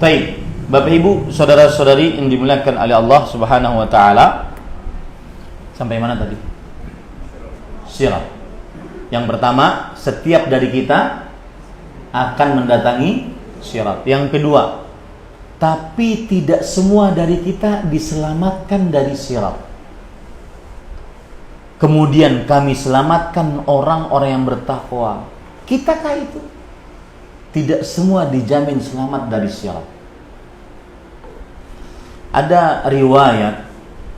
Baik, Bapak Ibu, saudara-saudari yang dimuliakan oleh Allah Subhanahu wa taala. Sampai mana tadi? Sirat. Yang pertama, setiap dari kita akan mendatangi sirat. Yang kedua, tapi tidak semua dari kita diselamatkan dari sirat. Kemudian kami selamatkan orang-orang yang bertakwa. Kitakah itu? Tidak semua dijamin selamat dari sirat. Ada riwayat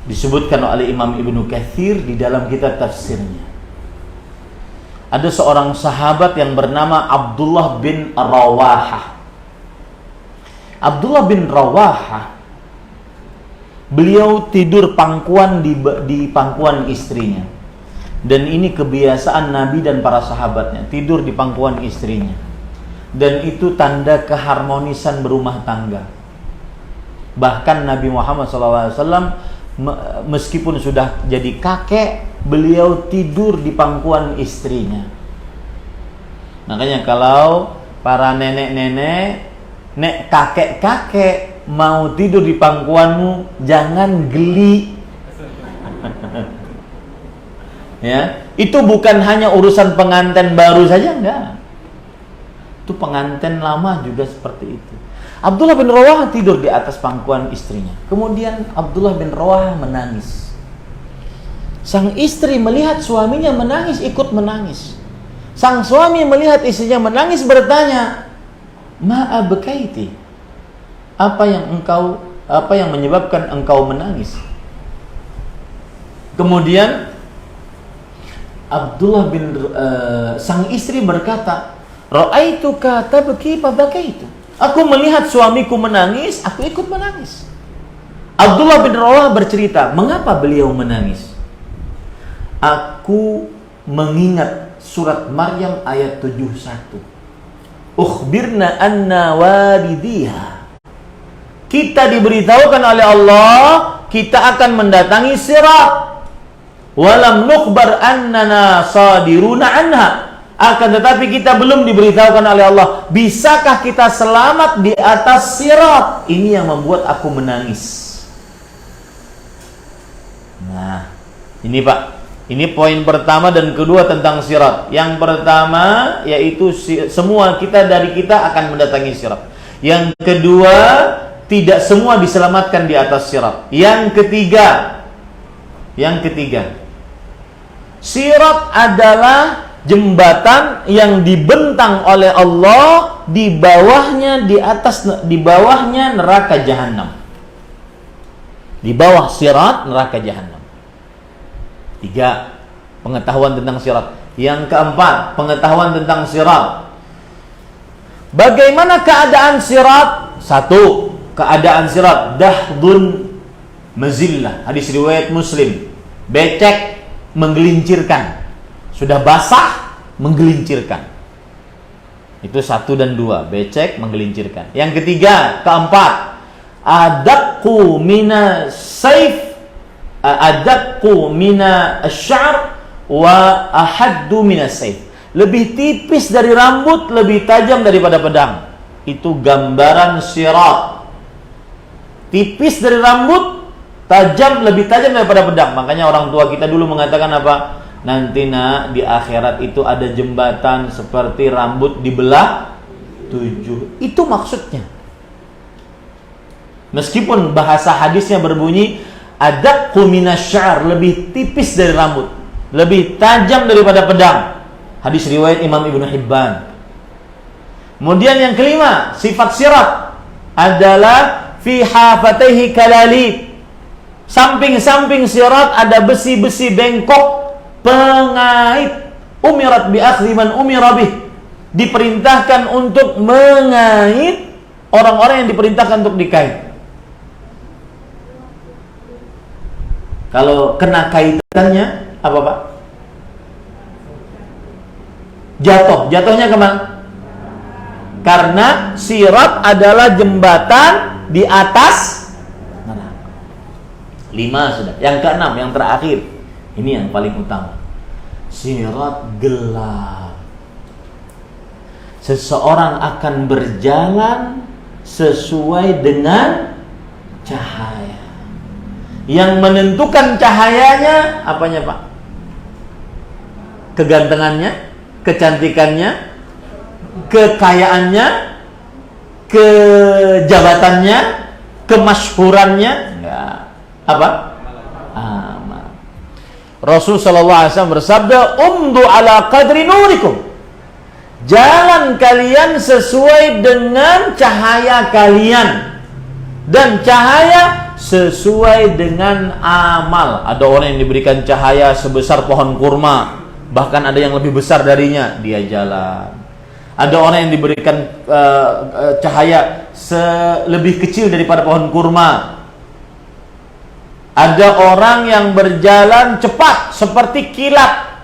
disebutkan oleh Imam Ibnu Katsir di dalam kitab tafsirnya. Ada seorang sahabat yang bernama Abdullah bin Rawahah. Abdullah bin Rawahah, beliau tidur pangkuan di pangkuan istrinya. Dan ini kebiasaan Nabi dan para sahabatnya, tidur di pangkuan istrinya. Dan itu tanda keharmonisan berumah tangga. Bahkan Nabi Muhammad SAW meskipun sudah jadi kakek, beliau tidur di pangkuan istrinya. Makanya kalau para nenek-nenek, kakek-kakek mau tidur di pangkuanmu, jangan geli. Ya, itu bukan hanya urusan pengantin baru saja, enggak. Itu pengantin lama juga seperti itu. Abdullah bin Rawahah tidur di atas pangkuan istrinya. Kemudian Abdullah bin Rawahah menangis. Sang istri melihat suaminya menangis, ikut menangis. Sang suami melihat istrinya menangis, bertanya, "Ma abkaiti?" Apa yang menyebabkan engkau menangis? Kemudian sang istri berkata, "Ra'aituka tabki fa bakaitu." Aku melihat suamiku menangis, aku ikut menangis. Abdullah bin Rawahah bercerita, mengapa beliau menangis? Aku mengingat surat Maryam ayat 71. Ukhbirna anna walidiha. Kita diberitahukan oleh Allah, kita akan mendatangi sirat. Walam nukhbar annana sadiruna anha. Akan tetapi kita belum diberitahukan oleh Allah, bisakah kita selamat di atas sirat? Ini yang membuat aku menangis. Nah, ini Pak, ini poin pertama dan kedua tentang sirat. Yang pertama yaitu semua dari kita akan mendatangi sirat. Yang kedua, tidak semua diselamatkan di atas sirat. Yang ketiga, sirat adalah jembatan yang dibentang oleh Allah, di bawahnya neraka jahanam. Di bawah sirat neraka jahanam. 3, pengetahuan tentang sirat. Yang keempat, pengetahuan tentang sirat. Bagaimana keadaan sirat? 1, keadaan sirat dahdun mazillah. Hadis riwayat Muslim. Becek, menggelincirkan. Sudah basah, menggelincirkan. Itu 1 dan 2, becek, menggelincirkan. Yang ketiga, keempat, adaqqu mina saif, adaqqu mina asy'ar wa ahaddu mina saif. Lebih tipis dari rambut, lebih tajam daripada pedang. Itu gambaran sirat. Tipis dari rambut, lebih tajam daripada pedang. Makanya orang tua kita dulu mengatakan apa? Nanti di akhirat itu ada jembatan seperti rambut dibelah 7. Itu maksudnya. Meskipun bahasa hadisnya berbunyi adaqqu minasy-sya'ar, lebih tipis dari rambut, lebih tajam daripada pedang. Hadis riwayat Imam Ibnu Hibban. Kemudian yang kelima, sifat sirat adalah fi hafataihi kalalid. Samping-samping sirat ada besi-besi bengkok, pengait. Umirat bi akhdhi man umira bih. Diperintahkan untuk mengait orang-orang yang diperintahkan untuk dikait. Kalau kena kaitannya apa Pak? Jatuhnya kemana? Karena sirat adalah jembatan di atas neraka. 5 sudah. Yang ke-6, yang terakhir. Ini yang paling utama. Sirat gelap. Seseorang akan berjalan sesuai dengan cahaya. Yang menentukan cahayanya apanya, Pak? Kegantengannya, kecantikannya, kekayaannya, kejabatannya, kemasyhurannya? Enggak. Apa? Amal. Rasul sallallahu alaihi wasallam bersabda, "Umdu ala qadri nurikum." Jalan kalian sesuai dengan cahaya kalian, dan cahaya sesuai dengan amal. Ada orang yang diberikan cahaya sebesar pohon kurma, bahkan ada yang lebih besar darinya, dia jalan. Ada orang yang diberikan cahaya lebih kecil daripada pohon kurma. Ada orang yang berjalan cepat seperti kilat,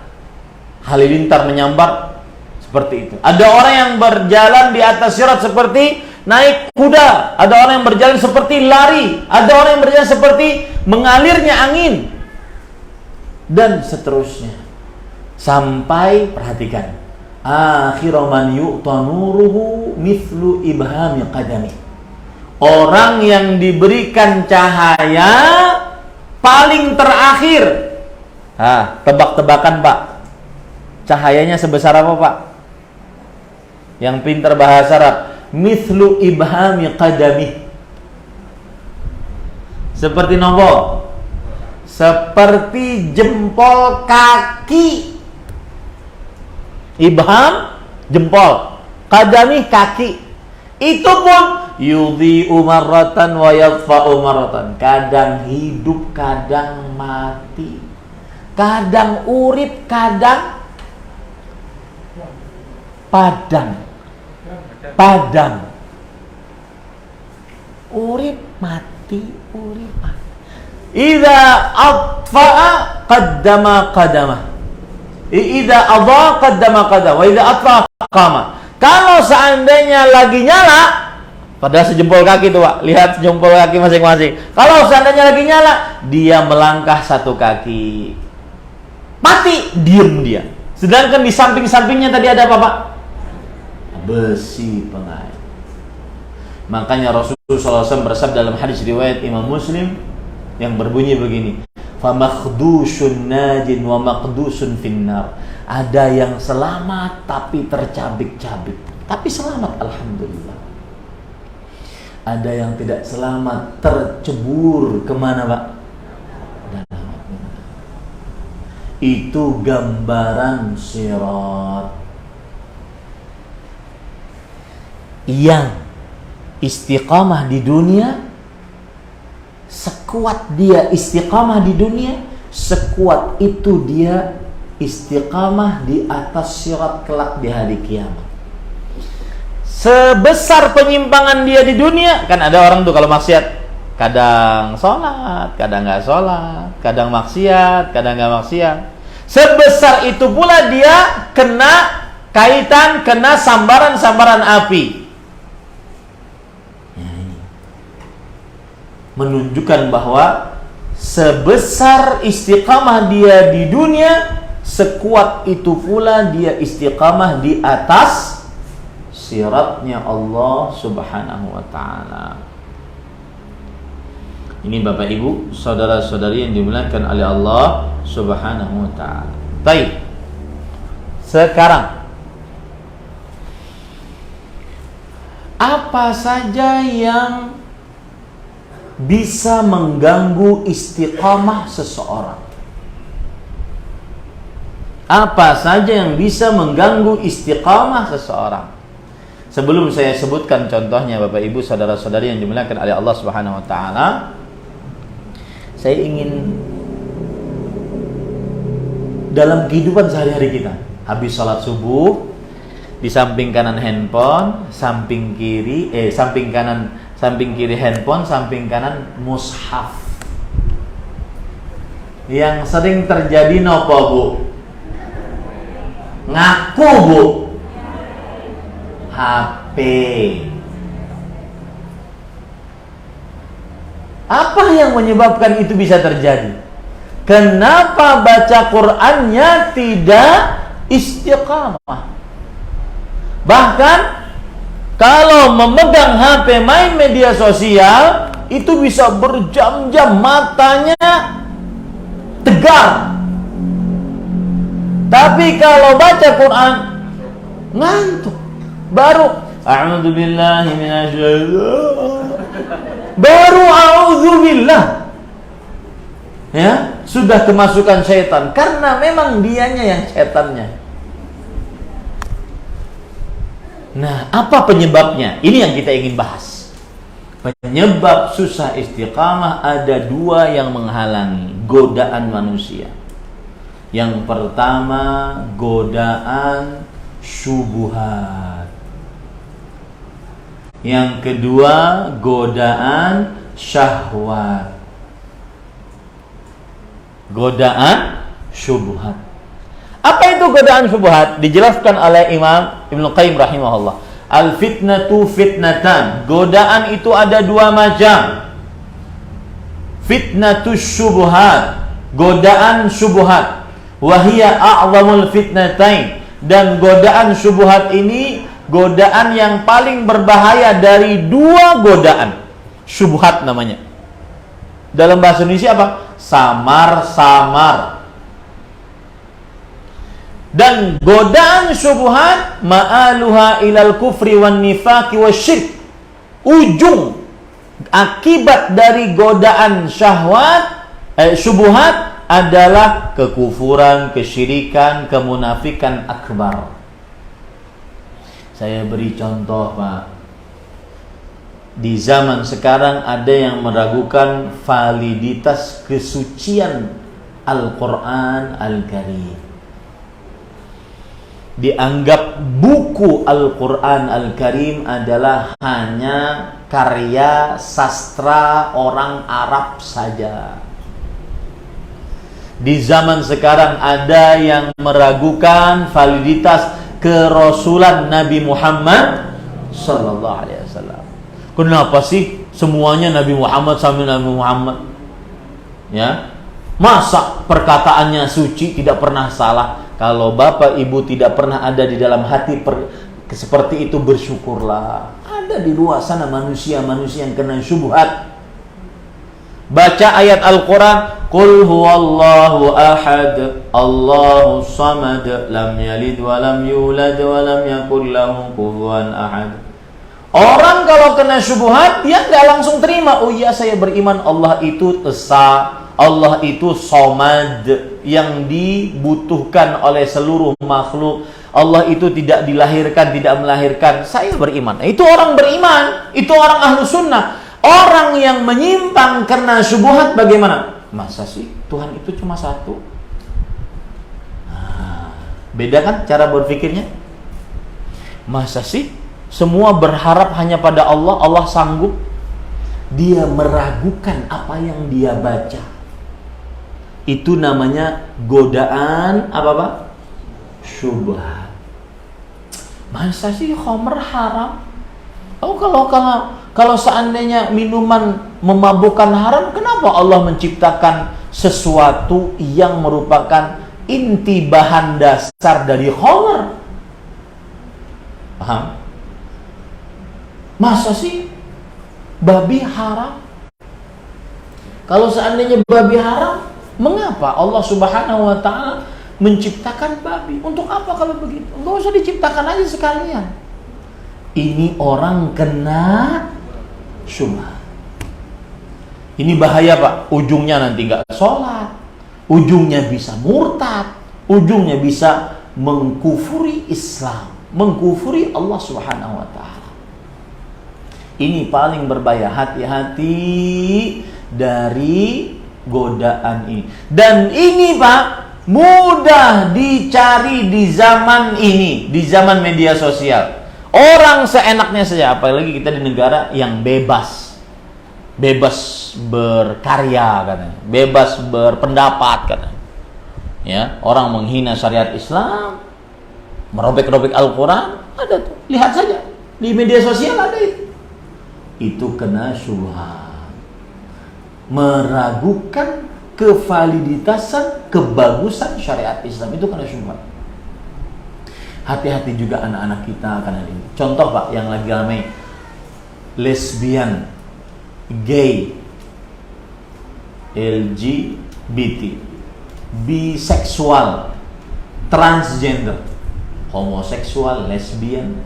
halilintar menyambar, seperti itu. Ada orang yang berjalan di atas sirat seperti naik kuda. Ada orang yang berjalan seperti lari. Ada orang yang berjalan seperti mengalirnya angin. Dan seterusnya. Sampai, perhatikan, akhiru man yu'ta nuruhu mithlu ibhami qadami. Orang yang diberikan cahaya paling terakhir. Tebak-tebakan, Pak. Cahayanya sebesar apa, Pak? Yang pintar bahasa Arab, mithlu ibhami qadami. Seperti nopo? Seperti jempol kaki. Ibham, jempol. Qadami, kaki. Itu pun yudhi'u marratan wa yadfa'u marratan. Kadang hidup, kadang mati. Kadang urip, kadang padam. Urip mati, urip mati. Idza atfa'a qaddama qadama. Idza adha qaddama qadama, wa idza atfa'a qama. Kalau seandainya lagi nyala, padahal sejempol kaki tuh, Pak. Lihat sejempol kaki masing-masing. Kalau seandainya lagi nyala, dia melangkah satu kaki. Mati, diem dia. Sedangkan di samping-sampingnya tadi ada apa, Pak? Besi pengait. Makanya Rasulullah SAW bersabda dalam hadis riwayat Imam Muslim yang berbunyi begini, "Famakdusun najin wa makdusun finnar." Ada yang selamat tapi tercabik-cabik, tapi selamat alhamdulillah. Ada yang tidak selamat, tercebur kemana, Pak? Itu gambaran sirat. Yang istiqamah di dunia, sekuat dia istiqamah di dunia, sekuat itu dia istiqamah di atas sirat kelak di hari kiamat. Sebesar penyimpangan dia di dunia, kan ada orang tuh kalau maksiat, kadang sholat, kadang nggak sholat, kadang maksiat, kadang nggak maksiat. Sebesar itu pula dia kena kaitan, kena sambaran-sambaran api. Menunjukkan bahwa sebesar istiqamah dia di dunia, sekuat itu pula dia istiqamah di atas siratnya Allah Subhanahu wa ta'ala. Ini Bapak Ibu, saudara-saudari yang dimuliakan oleh Allah Subhanahu wa ta'ala. Baik. Sekarang, apa saja yang bisa mengganggu istiqamah seseorang? Apa saja yang bisa mengganggu istiqamah seseorang? Sebelum saya sebutkan contohnya, Bapak Ibu, saudara-saudari yang dimuliakan oleh Allah Subhanahu wa ta'ala, saya ingin dalam kehidupan sehari-hari kita, habis sholat subuh, di samping kanan handphone, samping kiri handphone, samping kanan mushaf. Yang sering terjadi nopo, Bu? Ngaku, Bu. HP. Apa yang menyebabkan itu bisa terjadi? Kenapa baca Qur'annya tidak istiqamah? Bahkan Kalau memegang HP main media sosial, itu bisa berjam-jam, matanya tegar. Tapi kalau baca Quran, ngantuk. Baru a'udzubillahi minasyaitonir, baru a'udzubillah, ya, sudah kemasukan syaitan. Karena memang dianya yang syaitannya. Nah, apa penyebabnya? Ini yang kita ingin bahas. Penyebab susah istiqamah ada dua yang menghalangi godaan manusia. Yang pertama, godaan syubhat. Yang kedua, godaan syahwat. Godaan syubhat. Apa itu godaan syubhat? Dijelaskan oleh Imam Ibnu Qayyim rahimahullah. Al-fitnatu fitnatan. Godaan itu ada dua macam. Fitnatus syubhat, godaan syubhat. Wahia a'zamul fitnatain. Dan godaan syubhat ini godaan yang paling berbahaya dari dua godaan. Syubhat namanya. Dalam bahasa Indonesia apa? Samar-samar. Dan godaan syubhat ma'aluha ilal kufri wan nifaqi wasyirk. Ujung akibat dari godaan syubhat adalah kekufuran, kesyirikan, kemunafikan akbar. Saya beri contoh, Pak. Di zaman sekarang ada yang meragukan validitas kesucian Al-Quran Al-Karim. Dianggap buku Al-Quran Al-Karim adalah hanya karya sastra orang Arab saja. Di zaman sekarang ada yang meragukan validitas kerasulan Nabi Muhammad sallallahu alaihi wasallam. Kenapa sih semuanya Nabi Muhammad sampai Nabi Muhammad? Ya. Masa perkataannya suci, tidak pernah salah? Kalau bapak ibu tidak pernah ada di dalam hati seperti itu, bersyukurlah. Ada di luar sana manusia-manusia yang kena syubhat. Baca ayat Al-Quran, Qul huwallahu ahad, Allahu samad, lam yalid wa lam yulad wa lam yakul lahu kufuwan ahad. Orang kalau kena syubhat, dia nggak langsung terima. Oh iya, saya beriman Allah itu esa, Allah itu somad, yang dibutuhkan oleh seluruh makhluk. Allah itu tidak dilahirkan, tidak melahirkan. Saya beriman. Itu orang beriman, itu orang ahlu sunnah. Orang yang menyimpang karena syubhat bagaimana? Masa sih Tuhan itu cuma satu? Nah, beda kan cara berpikirnya? Masa sih semua berharap hanya pada Allah, Allah sanggup? Dia meragukan apa yang dia baca. Itu namanya godaan apa Pak? Syubhat. Masa sih khamr haram? Oh, kalau seandainya minuman memabukkan haram, kenapa Allah menciptakan sesuatu yang merupakan inti bahan dasar dari khamr? Paham? Masa sih babi haram? Kalau seandainya babi haram, mengapa Allah Subhanahu wa ta'ala menciptakan babi? Untuk apa kalau begitu? Enggak usah diciptakan aja sekalian. Ini orang kena syubhat. Ini bahaya Pak. Ujungnya nanti nggak sholat, ujungnya bisa murtad, ujungnya bisa mengkufuri Islam, mengkufuri Allah Subhanahu wa ta'ala. Ini paling berbahaya. Hati-hati dari godaan ini. Dan ini Pak, mudah dicari di zaman ini, di zaman media sosial. Orang seenaknya saja, apalagi kita di negara yang bebas berkarya katanya, bebas berpendapat katanya. Ya, orang menghina syariat Islam, merobek-robek Al-Quran, ada tuh, lihat saja di media sosial ada itu. Itu kena syubhat, meragukan kevaliditasan, kebagusan syariat Islam, itu kena syubhat. Hati-hati juga anak-anak kita akan hal ini. Contoh Pak, yang lagi ramai, lesbian, gay, LGBT, biseksual, transgender, homoseksual, lesbian.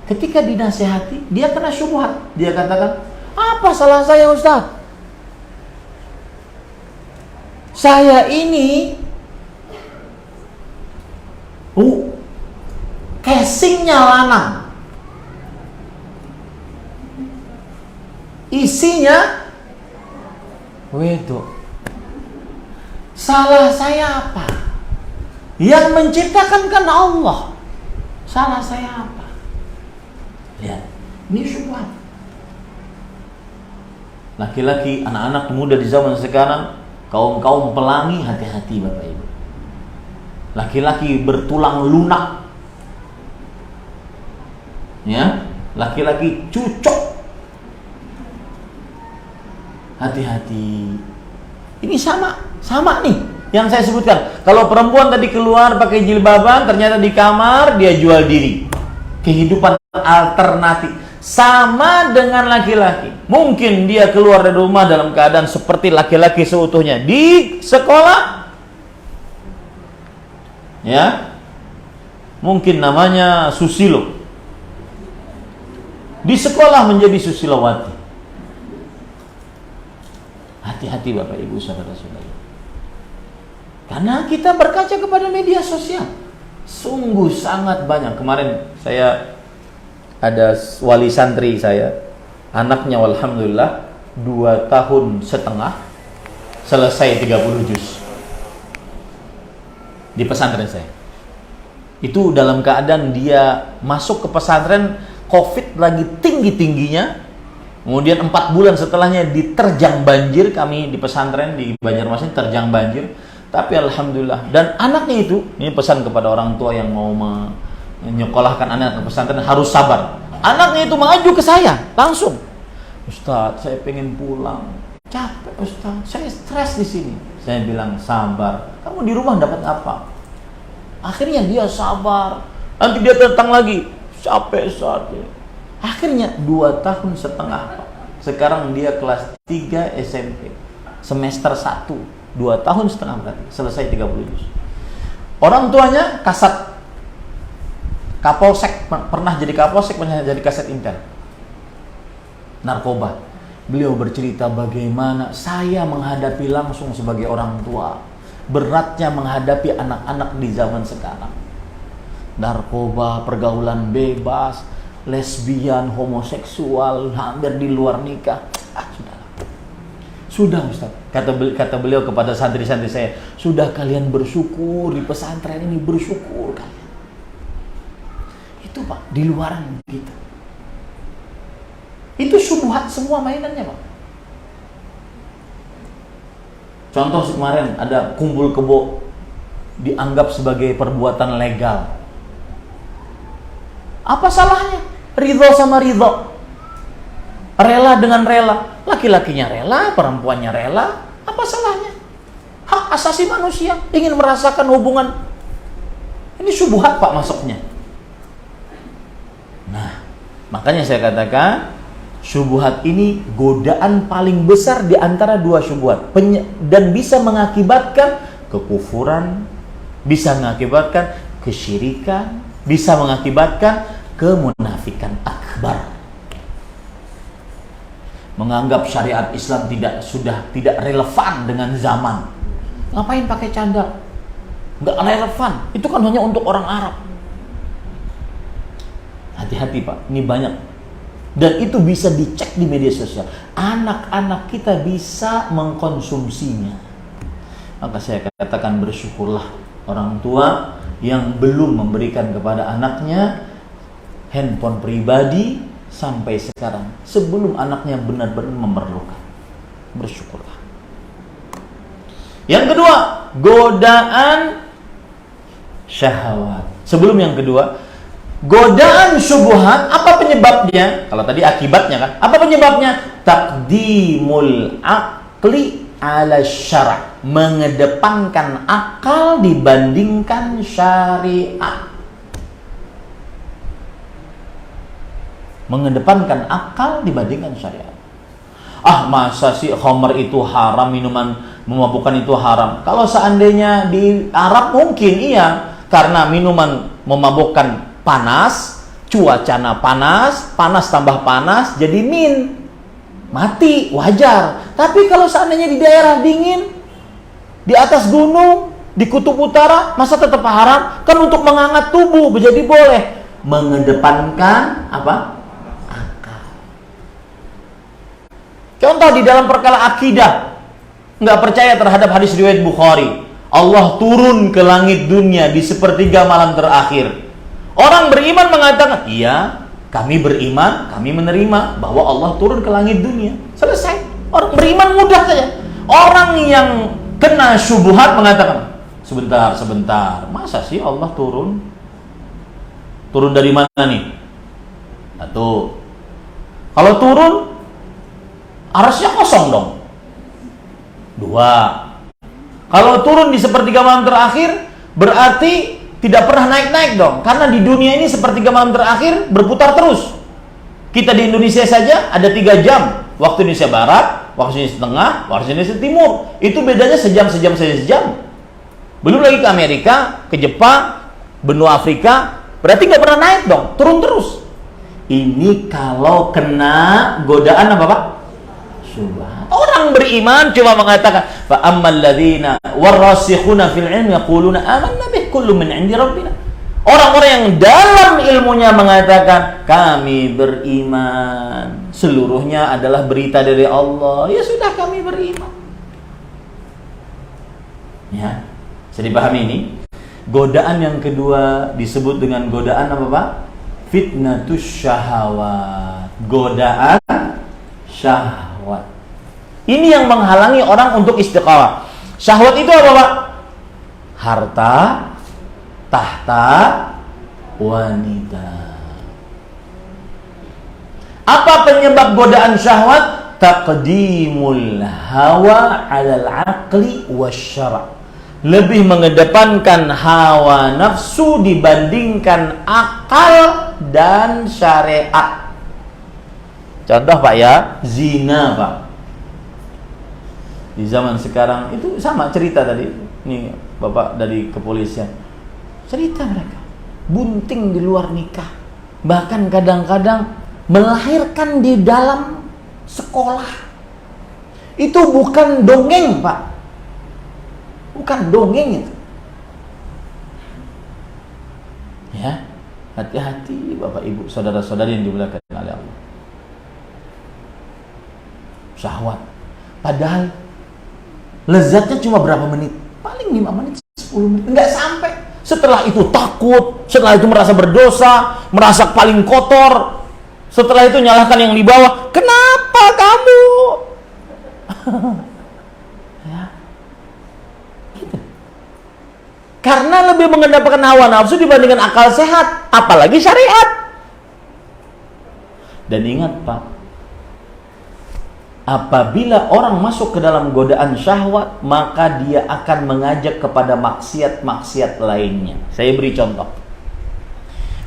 Ketika dinasehati, dia kena syubhat. Dia katakan, apa salah saya Ustaz? Saya ini casingnya lanang, isinya wedok. Salah saya apa? Yang menciptakan kan Allah. Salah saya apa? Lihat, ini syubhat. Laki-laki, anak-anak muda di zaman sekarang, kaum pelangi, hati-hati Bapak Ibu. Laki-laki bertulang lunak, ya, laki-laki cucok, hati-hati. Ini sama nih yang saya sebutkan. Kalau perempuan tadi keluar pakai jilbaban, ternyata di kamar dia jual diri. Kehidupan alternatif. Sama dengan laki-laki. Mungkin dia keluar dari rumah dalam keadaan seperti laki-laki seutuhnya. Di sekolah, ya, mungkin namanya Susilo. Di sekolah menjadi Susilowati. Hati-hati Bapak Ibu saudara-saudara. Karena kita berkaca kepada media sosial, sungguh sangat banyak. Kemarin saya ada wali santri saya, anaknya alhamdulillah 2 tahun setengah selesai 30 juz di pesantren saya. Itu dalam keadaan dia masuk ke pesantren, COVID lagi tinggi-tingginya. Kemudian 4 bulan setelahnya diterjang banjir, kami di pesantren di Banjarmasin terjang banjir. Tapi alhamdulillah, dan anaknya itu, ini pesan kepada orang tua yang mau menyekolahkan anak ke pesantren, harus sabar. Anaknya itu maju ke saya langsung, Ustaz, saya pengen pulang, capek Ustaz, saya stres di sini. Saya bilang sabar, kamu di rumah dapat apa? Akhirnya dia sabar. Nanti dia datang lagi, capek Ustaz. Akhirnya 2 tahun setengah. Sekarang dia kelas 3 SMP, semester 1, 2 tahun setengah berarti selesai 30 juz. Orang tuanya kasat Kapolsek, pernah jadi Kapolsek, pernah jadi kasat intel narkoba. Beliau bercerita bagaimana saya menghadapi langsung sebagai orang tua beratnya menghadapi anak-anak di zaman sekarang. Narkoba, pergaulan bebas, lesbian, homoseksual, hampir di luar nikah. Sudah Ustaz, kata beliau kepada santri-santri saya, sudah kalian bersyukur di pesantren ini, bersyukur kalian. Itu Pak, di luaran kita. Itu syubhat semua mainannya Pak. Contoh kemarin ada kumpul kebo dianggap sebagai perbuatan legal. Apa salahnya? Ridho sama ridho. Rela dengan rela. Laki-lakinya rela, perempuannya rela. Apa salahnya? Hak asasi manusia, ingin merasakan hubungan. Ini syubhat Pak masuknya. Nah, makanya saya katakan syubhat ini godaan paling besar di antara 2 syubhat, dan bisa mengakibatkan kekufuran, bisa mengakibatkan kesyirikan, bisa mengakibatkan kemunafikan akbar. Menganggap syariat Islam tidak relevan dengan zaman. Ngapain pakai cadar? Nggak relevan. Itu kan hanya untuk orang Arab. Hati-hati Pak, ini banyak. Dan itu bisa dicek di media sosial. Anak-anak kita bisa mengkonsumsinya. Maka saya katakan bersyukurlah orang tua yang belum memberikan kepada anaknya handphone pribadi sampai sekarang, sebelum anaknya benar-benar memerlukan. Bersyukurlah. Yang kedua, godaan syahwat. Sebelum yang kedua, godaan syubhat, apa penyebabnya? Kalau tadi akibatnya kan, apa penyebabnya? Taqdimul aqli ala syara', mengedepankan akal dibandingkan syariat. mengedepankan akal dibandingkan syariat. Masa sih khamr itu haram, minuman memabukkan itu haram? Kalau seandainya di Arab mungkin iya, karena minuman memabukkan panas, cuacana panas, panas tambah panas, jadi mati, wajar. Tapi kalau seandainya di daerah dingin, di atas gunung, di kutub utara, masa tetap haram? Kan untuk menghangat tubuh, jadi boleh. Mengedepankan apa? Contoh di dalam perkara akidah, nggak percaya terhadap hadis riwayat Bukhari, Allah turun ke langit dunia di sepertiga malam terakhir. Orang beriman mengatakan, iya, kami beriman, kami menerima bahwa Allah turun ke langit dunia. Selesai. Orang beriman mudah saja. Orang yang kena syubhat mengatakan, sebentar, masa sih Allah turun? Turun dari mana nih? Satu. Kalau turun, arasnya kosong dong. Dua. Kalau turun di sepertiga malam terakhir, berarti tidak pernah naik-naik dong. Karena di dunia ini sepertiga malam terakhir berputar terus. Kita di Indonesia saja ada 3 jam. Waktu Indonesia Barat, waktu Indonesia Tengah, waktu Indonesia Timur. Itu bedanya sejam. Belum lagi ke Amerika, ke Jepang, benua Afrika. Berarti nggak pernah naik dong, turun terus. Ini kalau kena godaan apa Pak? Orang beriman cuma mengatakan fa ammal ladzina warasikhuna fil ilmi yaquluna amanna bih kullu min 'indi rabbina. Orang-orang yang dalam ilmunya mengatakan kami beriman, seluruhnya adalah berita dari Allah. Ya sudah, kami beriman. Ya, bisa dipahami ini. Godaan yang kedua disebut dengan godaan apa Pak? Fitnatus syahawat. Godaan syahwat. Ini yang menghalangi orang untuk istiqamah. Syahwat itu apa Pak? Harta, tahta, wanita. Apa penyebab godaan syahwat? Taqdimul hawa 'alal 'aqli wasyara'. Lebih mengedepankan hawa nafsu dibandingkan akal dan syariat. Contoh Pak ya, zina Pak. Di zaman sekarang itu sama cerita tadi. Nih Bapak dari kepolisian. Cerita mereka. Bunting di luar nikah. Bahkan kadang-kadang melahirkan di dalam sekolah. Itu bukan dongeng Pak. Bukan dongeng itu. Ya, hati-hati Bapak Ibu, saudara-saudari yang dimuliakan oleh Allah. Syahwat. Padahal lezatnya cuma berapa menit? Paling 5 menit, 10 menit. Enggak sampai. Setelah itu takut, setelah itu merasa berdosa, merasa paling kotor. Setelah itu nyalahkan yang di bawah. Kenapa kamu? Ya. Gitu. Karena lebih mengedepankan hawa nafsu dibandingkan akal sehat, apalagi syariat. Dan ingat Pak, apabila orang masuk ke dalam godaan syahwat, maka dia akan mengajak kepada maksiat-maksiat lainnya. Saya beri contoh.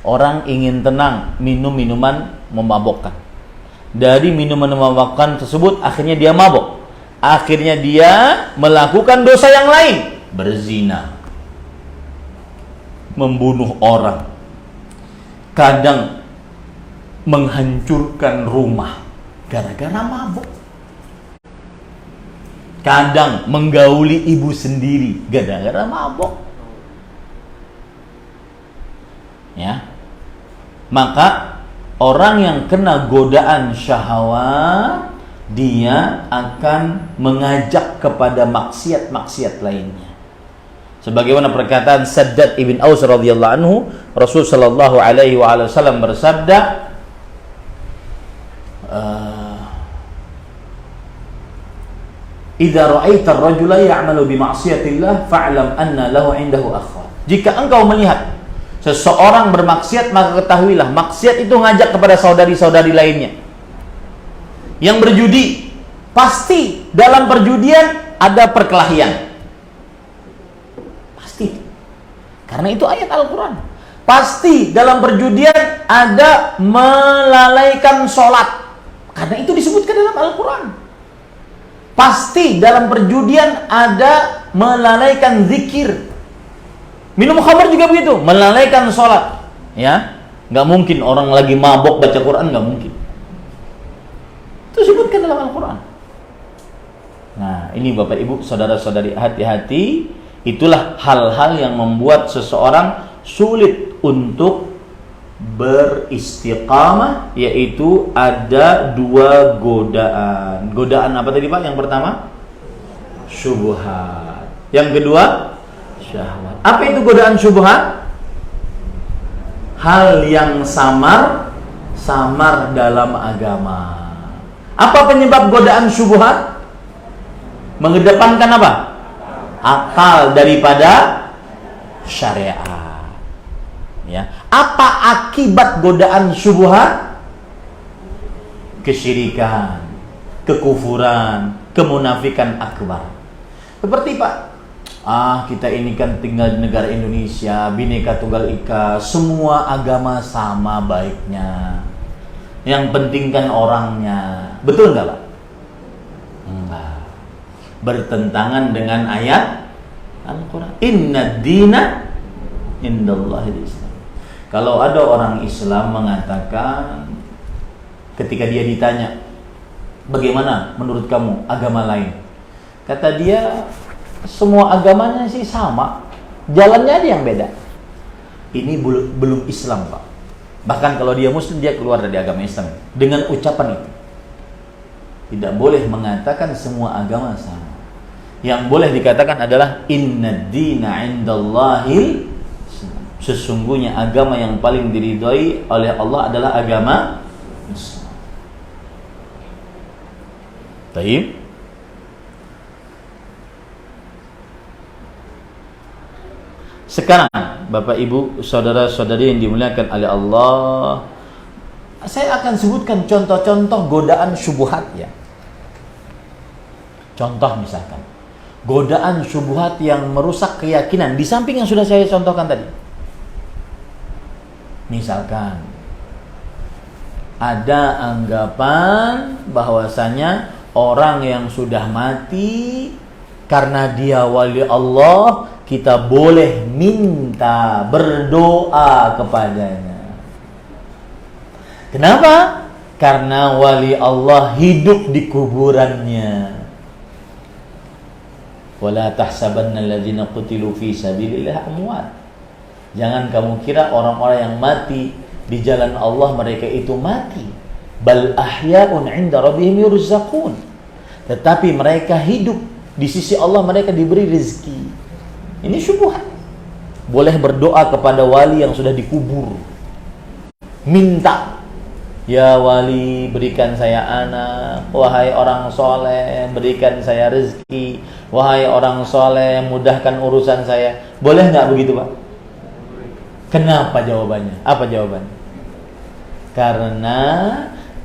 Orang ingin tenang, minum minuman memabukkan. Dari minuman memabukkan tersebut, akhirnya dia mabuk. Akhirnya dia melakukan dosa yang lain. Berzina. Membunuh orang. Kadang menghancurkan rumah. Gara-gara mabuk. Kadang menggauli ibu sendiri gara-gara mabok. Ya. Maka orang yang kena godaan syahwat, dia akan mengajak kepada maksiat-maksiat lainnya. Sebagaimana perkataan Saddad ibn Aus radhiyallahu anhu, Rasul sallallahu alaihi wasallam bersabda, "Idza ra'aita ar-rajula ya'malu bi ma'siyatillah fa'lam anna lahu 'indahu akhwat." Jika engkau melihat seseorang bermaksiat, maka ketahuilah maksiat itu ngajak kepada saudari-saudari lainnya. Yang berjudi, pasti dalam perjudian ada perkelahian. Pasti. Karena itu ayat Al-Qur'an. Pasti dalam perjudian ada melalaikan sholat, karena itu disebutkan dalam Al-Quran. Pasti dalam perjudian ada melalaikan zikir. Minum khamr juga begitu, melalaikan sholat. Ya, nggak mungkin orang lagi mabok baca Quran, nggak mungkin. Itu disebutkan dalam Al-Quran. Nah, ini Bapak Ibu, saudara-saudari, hati-hati. Itulah hal-hal yang membuat seseorang sulit untuk beristiqamah, yaitu ada dua godaan. Godaan apa tadi Pak? Yang pertama syubhat, yang kedua syahwat. Apa itu godaan syubhat? Hal yang samar dalam agama. Apa penyebab godaan syubhat? Mengedepankan apa? Akal daripada syariat. Ya. Apa akibat godaan syubhat? Kesyirikan, kekufuran, kemunafikan akbar. Seperti Pak, kita ini kan tinggal di negara Indonesia, Bhinneka Tunggal Ika, semua agama sama baiknya. Yang penting kan orangnya. Betul nggak Pak? Enggak. Bertentangan dengan ayat Al-Quran. Inna dina indallahil Islam. Kalau ada orang Islam mengatakan, ketika dia ditanya, bagaimana menurut kamu agama lain? Kata dia, semua agamanya sih sama, jalannya aja yang beda. Ini belum Islam Pak. Bahkan kalau dia Muslim, dia keluar dari agama Islam dengan ucapan itu. Tidak boleh mengatakan semua agama sama. Yang boleh dikatakan adalah inna dina indallahil, sesungguhnya agama yang paling diridhai oleh Allah adalah agama Islam. Baik. Sekarang Bapak Ibu, saudara-saudari yang dimuliakan oleh Allah, saya akan sebutkan contoh-contoh godaan syubhat ya. Contoh misalkan godaan syubhat yang merusak keyakinan di samping yang sudah saya contohkan tadi. Misalkan ada anggapan bahwasanya orang yang sudah mati karena dia wali Allah, kita boleh minta berdoa kepadanya. Kenapa? Karena wali Allah hidup di kuburannya. Wala tahsabanna alladziina qutilu fi sabilillah amwat. Jangan kamu kira orang-orang yang mati di jalan Allah mereka itu mati. Bal ahya'un 'inda rabbihim yurzaqun. Tetapi mereka hidup di sisi Allah, mereka diberi rezeki. Ini syubhat. Boleh berdoa kepada wali yang sudah dikubur. Minta, ya wali berikan saya anak, wahai orang soleh berikan saya rezeki, wahai orang soleh mudahkan urusan saya. Boleh nggak begitu Pak? Kenapa jawabannya? Apa jawabannya? Karena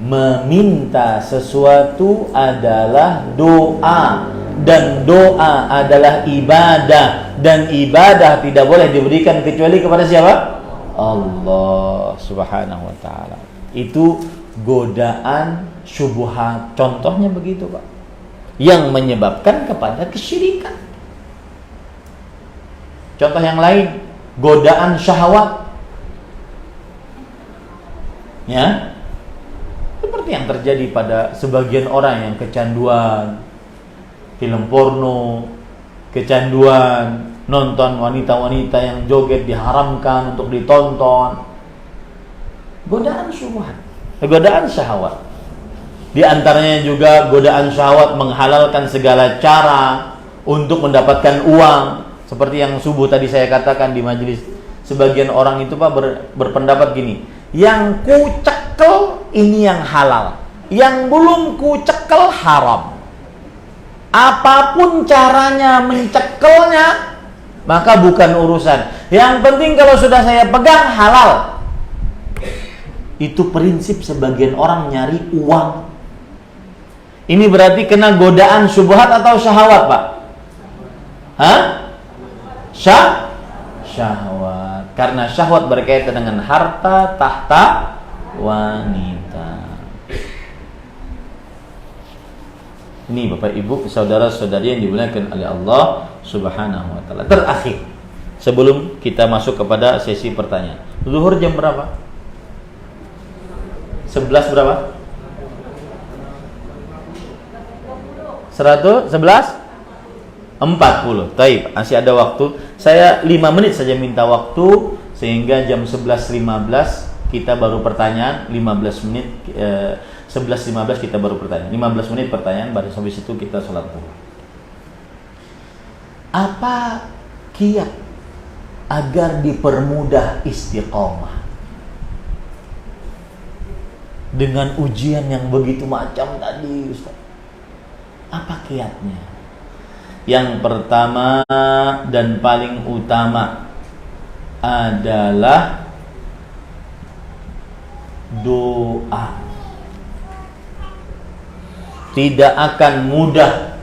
meminta sesuatu adalah doa, dan doa adalah ibadah, dan ibadah tidak boleh diberikan kecuali kepada siapa? Allah Subhanahu wa taala. Itu godaan syubhat. Contohnya begitu Pak, yang menyebabkan kepada kesyirikan. Contoh yang lain, godaan syahwat. Ya, seperti yang terjadi pada sebagian orang yang kecanduan film porno, kecanduan nonton wanita-wanita yang joget diharamkan untuk ditonton. Godaan syubhat, godaan syahwat. Di antaranya juga godaan syahwat menghalalkan segala cara untuk mendapatkan uang. Seperti yang subuh tadi saya katakan di majelis, sebagian orang itu Pak berpendapat gini, yang ku cekel ini yang halal, yang belum ku cekel haram. Apapun caranya mencekelnya, maka bukan urusan. Yang penting kalau sudah saya pegang halal. Itu prinsip sebagian orang nyari uang. Ini berarti kena godaan syubhat atau syahwat Pak? Hah? Syahwat. Karena syahwat berkaitan dengan harta, tahta, wanita. Ini Bapak Ibu, saudara-saudari yang dimuliakan oleh Allah Subhanahu wa taala. Terakhir, sebelum kita masuk kepada sesi pertanyaan. Zuhur jam berapa? 11 berapa? 11? 40. Taib, masih ada waktu. Saya 5 menit saja minta waktu sehingga jam 11.15 kita baru pertanyaan, 15 menit 11.15 kita baru pertanyaan. 15 menit pertanyaan, baru sampai situ kita sholat zuhur. Apa kiat agar dipermudah istiqomah dengan ujian yang begitu macam tadi, Ustaz? Apa kiatnya? Yang pertama dan paling utama adalah doa. Tidak akan mudah,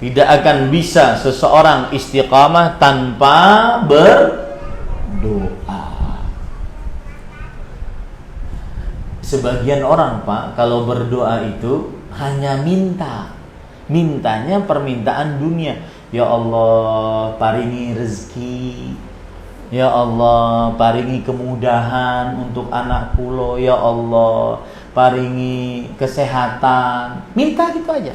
tidak akan bisa seseorang istiqamah tanpa berdoa. Sebagian orang, Pak, kalau berdoa itu hanya mintanya permintaan dunia. Ya Allah, paringi rezeki. Ya Allah, paringi kemudahan untuk anak kulo. Ya Allah, paringi kesehatan. Minta gitu aja.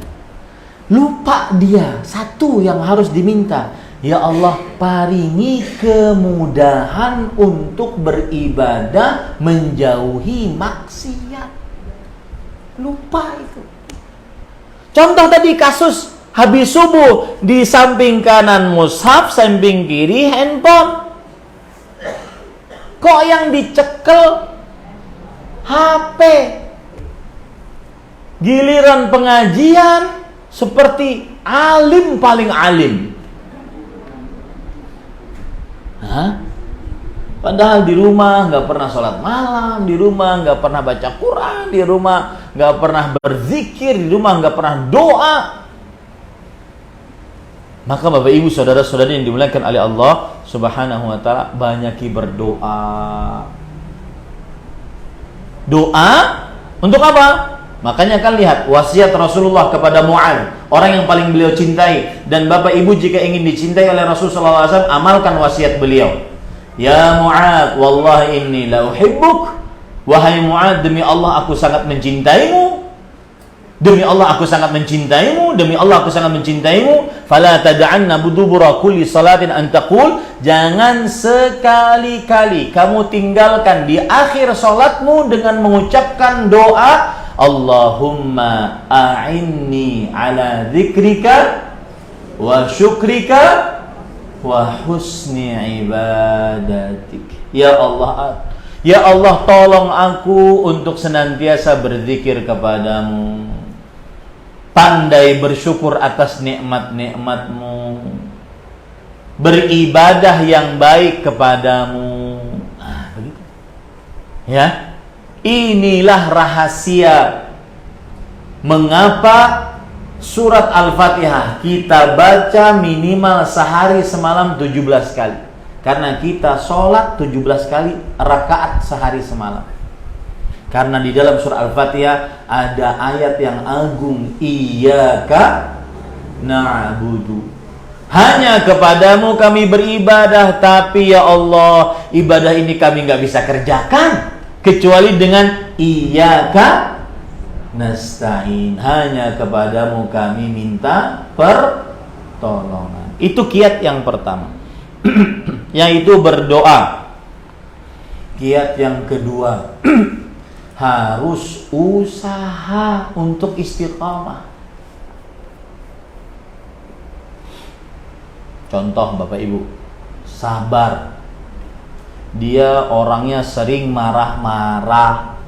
Lupa dia satu yang harus diminta. Ya Allah, paringi kemudahan untuk beribadah, menjauhi maksiat. Lupa itu. Contoh tadi kasus habis subuh, di samping kanan mushaf, samping kiri handphone. Kok yang dicekel HP? Giliran pengajian seperti alim paling alim. Hah? Padahal di rumah nggak pernah sholat malam, di rumah nggak pernah baca Quran, di rumah nggak pernah berzikir, di rumah nggak pernah doa. Maka Bapak Ibu saudara-saudari yang dimuliakan oleh Allah Subhanahu wa taala, banyaki berdoa. Doa untuk apa? Makanya kan lihat wasiat Rasulullah kepada Mu'adz, orang yang paling beliau cintai. Dan Bapak Ibu jika ingin dicintai oleh Rasulullah SAW, amalkan wasiat beliau. Ya Mu'adz, wallahi inni la uhibbuk. Wahai Mu'adz, demi Allah aku sangat mencintaimu. Demi Allah aku sangat mencintaimu. Demi Allah aku sangat mencintaimu. Fala tad'anna budubura kulli salatin an taqul. Jangan sekali-kali kamu tinggalkan di akhir salatmu dengan mengucapkan doa, Allahumma a'inni ala dzikrika wa syukrika wa husni ibadatik. Ya Allah, tolong aku untuk senantiasa berzikir kepadamu, pandai bersyukur atas nikmat-nikmatmu, beribadah yang baik kepadamu. Begitu. Ya, inilah rahasia mengapa surat Al-Fatihah kita baca minimal sehari semalam 17 kali. Karena kita sholat 17 kali rakaat sehari semalam. Karena di dalam surah Al-Fatihah ada ayat yang agung, Iyyaka na'budu. Hanya kepadamu kami beribadah, tapi ya Allah, ibadah ini kami gak bisa kerjakan kecuali dengan Iyyaka nasta'in. Hanya kepadamu kami minta pertolongan. Itu kiat yang pertama, yaitu berdoa. Kiat yang kedua, harus usaha untuk istiqamah. Contoh Bapak Ibu, sabar. Dia orangnya sering marah-marah.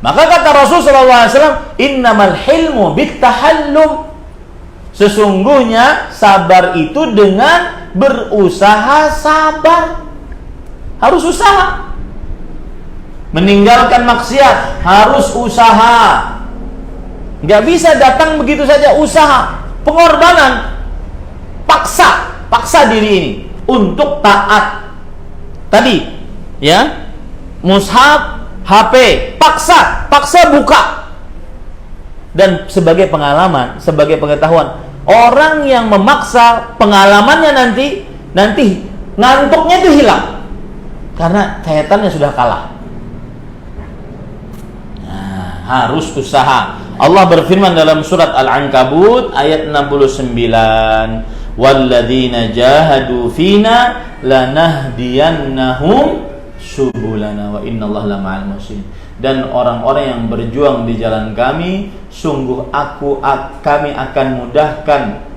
Maka kata Rasulullah SAW, innamal hilmu bittahallum. Sesungguhnya sabar itu dengan berusaha sabar. Harus usaha. Meninggalkan maksiat harus usaha. Gak bisa datang begitu saja, usaha, pengorbanan. Paksa diri ini untuk taat. tadi ya, mushaf, HP, paksa buka. Dan sebagai pengalaman, sebagai pengetahuan, orang yang memaksa, pengalamannya nanti ngantuknya itu hilang karena syaitannya sudah kalah. Nah, harus usaha. Allah berfirman dalam surat Al-Ankabut ayat 69, walladzina jahadu fina lanahdiyannahum subulana wa innallaha lama'al muhsinin. Dan orang-orang yang berjuang di jalan kami, sungguh kami akan mudahkan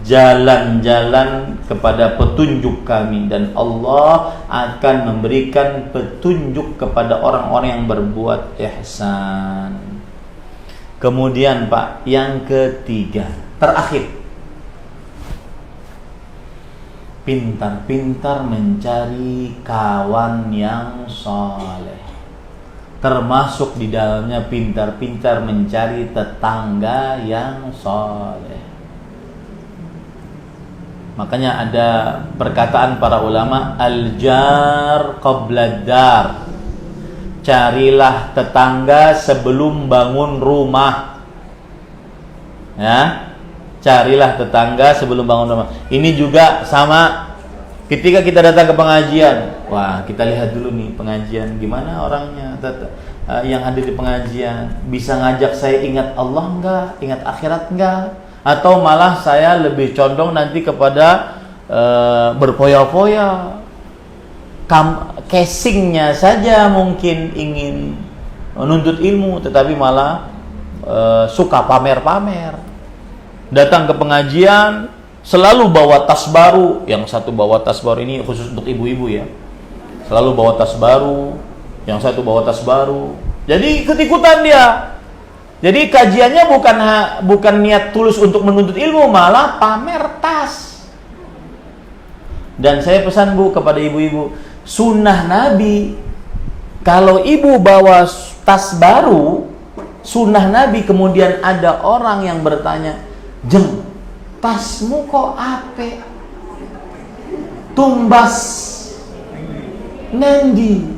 jalan-jalan kepada petunjuk kami, dan Allah akan memberikan petunjuk kepada orang-orang yang berbuat ihsan. Kemudian Pak, yang ketiga, terakhir, pintar-pintar mencari kawan yang saleh. Termasuk di dalamnya pintar-pintar mencari tetangga yang saleh. Makanya ada perkataan para ulama, al-jar qabla dar. Carilah tetangga sebelum bangun rumah. Ya. Carilah tetangga sebelum bangun rumah. Ini juga sama ketika kita datang ke pengajian. Wah, kita lihat dulu nih pengajian, gimana orangnya yang hadir di pengajian. Bisa ngajak saya ingat Allah enggak? Ingat akhirat enggak? Atau malah saya lebih condong nanti kepada berfoya-foya. Casingnya saja mungkin ingin menuntut ilmu, tetapi malah suka pamer-pamer. Datang ke pengajian selalu bawa tas baru. Yang satu bawa tas baru, ini khusus untuk ibu-ibu ya. Selalu bawa tas baru, yang satu bawa tas baru. Jadi ikut-ikutan dia. Jadi kajiannya bukan niat tulus untuk menuntut ilmu, malah pamer tas. Dan saya pesan Bu kepada ibu-ibu, sunnah Nabi, kalau ibu bawa tas baru, sunnah Nabi kemudian ada orang yang bertanya, "Jeng, tasmu kok ape? Tumbas nendi?"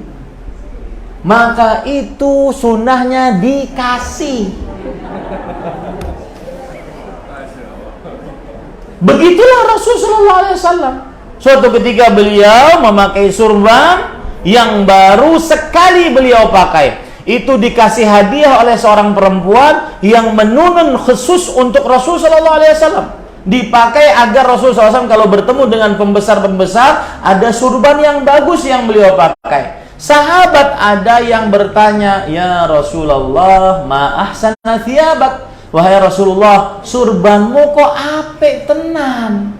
Maka itu sunnahnya dikasih. Begitulah Rasulullah SAW. Suatu ketika beliau memakai surban yang baru sekali beliau pakai. Itu dikasih hadiah oleh seorang perempuan yang menunun khusus untuk Rasulullah SAW. Dipakai agar Rasulullah SAW kalau bertemu dengan pembesar-pembesar, ada surban yang bagus yang beliau pakai. Sahabat ada yang bertanya, "Ya Rasulullah, ma ahsana thiyabak." Wahai Rasulullah, surbanmu kok apik tenan.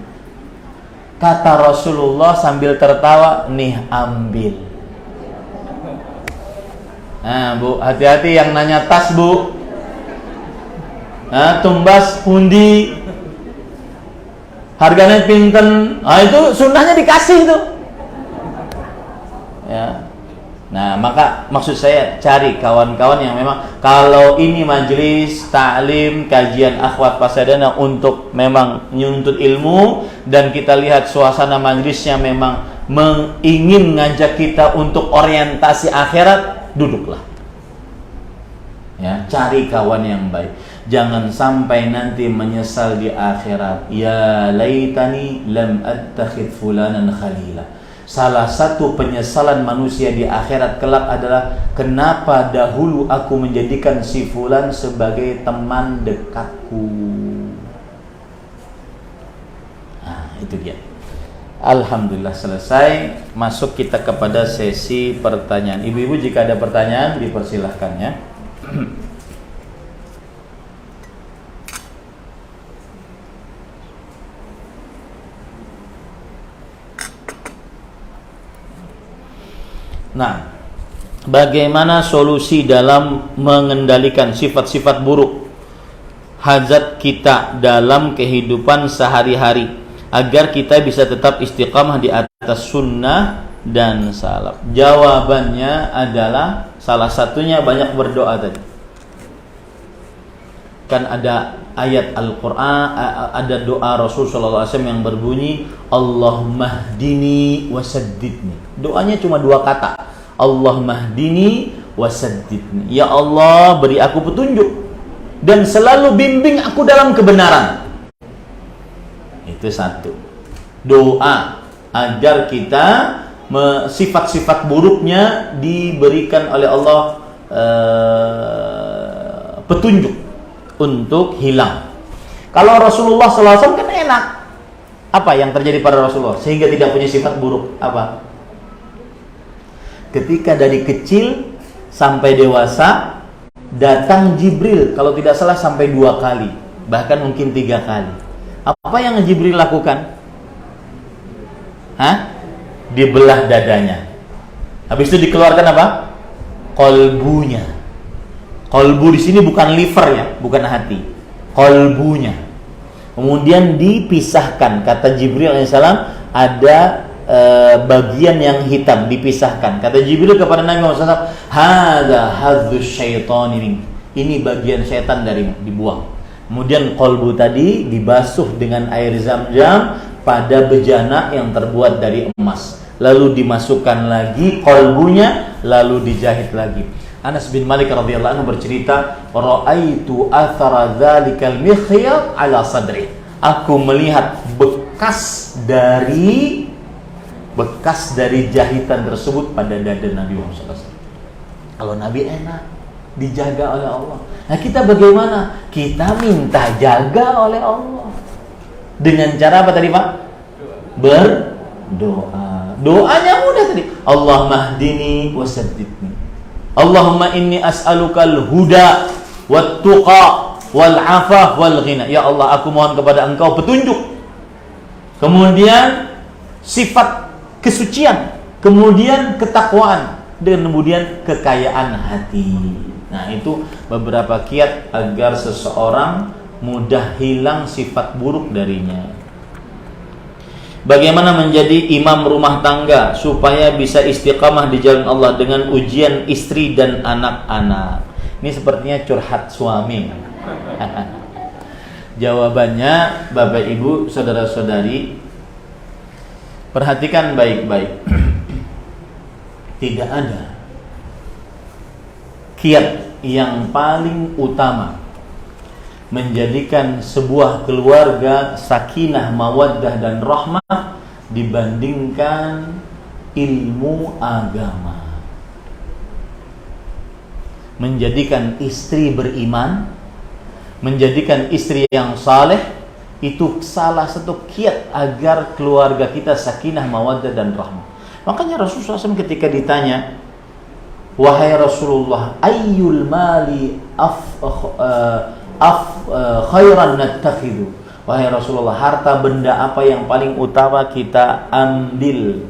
Kata Rasulullah sambil tertawa, "Nih, ambil." Nah Bu, hati-hati yang nanya tas Bu. Nah, tumbas pundi, harganya pinten. Nah, itu sunnahnya dikasih itu. Ya. Nah, maka maksud saya cari kawan-kawan yang memang kalau ini majelis taklim kajian akhwat Pasadena untuk memang menuntut ilmu dan kita lihat suasana majelisnya memang ingin ngajak kita untuk orientasi akhirat, duduklah. Ya, cari kawan yang baik. Jangan sampai nanti menyesal di akhirat. Ya laitani lam attakhid fulanan khalila. Salah satu penyesalan manusia di akhirat kelak adalah kenapa dahulu aku menjadikan si fulan sebagai teman dekatku. Nah, itu dia. Alhamdulillah selesai. Masuk kita kepada sesi pertanyaan. Ibu-ibu jika ada pertanyaan dipersilahkan ya. Nah, bagaimana solusi dalam mengendalikan sifat-sifat buruk hajat kita dalam kehidupan sehari-hari agar kita bisa tetap istiqamah di atas sunnah dan salaf? Jawabannya adalah salah satunya banyak berdoa tadi. kan ada ayat Al-Quran, ada doa Rasul sallallahu alaihi wasallam yang berbunyi Allahumma hdini wasaddidni. Doanya cuma 2 kata, Allahumma hdini wasaddidni. Ya Allah, beri aku petunjuk dan selalu bimbing aku dalam kebenaran. Itu satu doa agar kita sifat-sifat buruknya diberikan oleh Allah petunjuk untuk hilang. Kalau Rasulullah SAW kan enak. Apa yang terjadi pada Rasulullah sehingga tidak punya sifat buruk? Apa? Ketika dari kecil sampai dewasa datang Jibril, kalau tidak salah sampai 2 kali, bahkan mungkin 3 kali. Apa yang Jibril lakukan? Dibelah dadanya. Habis itu dikeluarkan apa? Kolbunya. Kolbu di sini bukan liver ya, bukan hati. Kolbunya. Kemudian dipisahkan. Kata Jibril alaihissalam ada bagian yang hitam dipisahkan. Kata Jibril kepada Nabi Muhammad SAW, "Hadza hadzus syaitani min." Ini bagian setan darimu, dibuang. Kemudian kolbu tadi dibasuh dengan air zam-zam pada bejana yang terbuat dari emas. Lalu dimasukkan lagi kolbunya, lalu dijahit lagi. Anas bin Malik radhiyallahu anhu bercerita, "Ra'aitu athara dzalikal mikhyat ala sadri." Aku melihat bekas dari jahitan tersebut pada dada Nabi Muhammad SAW. Kalau Nabi enak dijaga oleh Allah. Nah, kita bagaimana? Kita minta jaga oleh Allah. Dengan cara apa tadi, Pak? Berdoa. Doanya mudah tadi. Allahumma hdini wasaddidni. Allahumma inni as'alukal huda wat tuqa wal afaf wal ghina. Ya Allah, aku mohon kepada Engkau petunjuk. Kemudian sifat kesucian, kemudian ketakwaan, dan kemudian kekayaan hati. Nah, itu beberapa kiat agar seseorang mudah hilang sifat buruk darinya. Bagaimana menjadi imam rumah tangga supaya bisa istiqamah di jalan Allah dengan ujian istri dan anak-anak? Ini sepertinya curhat suami. Jawabannya, Bapak Ibu, saudara-saudari, perhatikan baik-baik. Tidak ada kiat yang paling utama menjadikan sebuah keluarga sakinah, mawaddah dan rahmah dibandingkan ilmu agama. Menjadikan istri beriman, menjadikan istri yang saleh, itu salah satu kiat agar keluarga kita sakinah, mawaddah dan rahmah. Makanya Rasulullah SAW ketika ditanya, "Wahai Rasulullah, ayyul mali khairan nattakhidhu?" Wahai Rasulullah, harta benda apa yang paling utama kita ambil?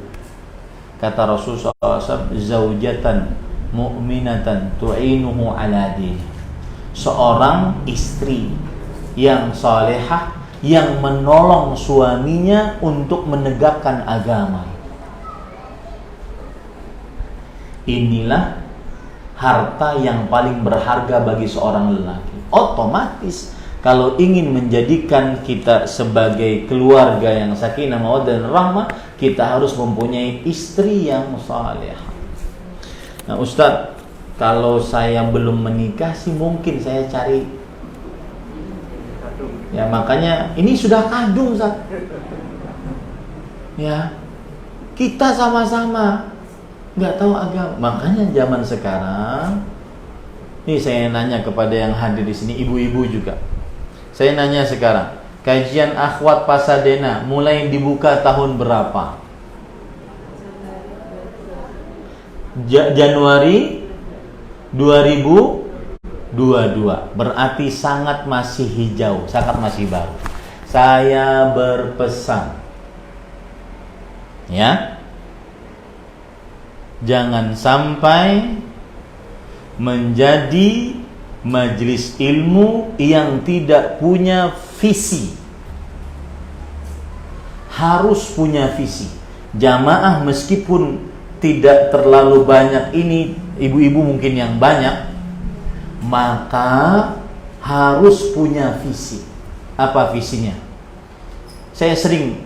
Kata Rasulullah SAW, "Zaujatan mu'minatan tu'inuhu ala din." Seorang istri yang salehah yang menolong suaminya untuk menegakkan agama. Inilah harta yang paling berharga bagi seorang lelaki. Otomatis kalau ingin menjadikan kita sebagai keluarga yang sakinah, mawaddah dan rahmah, kita harus mempunyai istri yang saleh. Nah, Ustaz, kalau saya belum menikah sih mungkin saya cari. Ya, makanya ini sudah kadung, Ustaz. Ya, kita sama-sama nggak tahu agama. Makanya zaman sekarang, ini saya nanya kepada yang hadir di sini, ibu-ibu juga. Saya nanya sekarang, kajian akhwat Pasadena mulai dibuka tahun berapa? Januari 2022. Berarti sangat masih hijau, sangat masih baru. Saya berpesan, ya, jangan sampai menjadi majelis ilmu yang tidak punya visi. Harus punya visi. Jamaah meskipun tidak terlalu banyak, ini ibu-ibu mungkin yang banyak, maka harus punya visi. Apa visinya? Saya sering,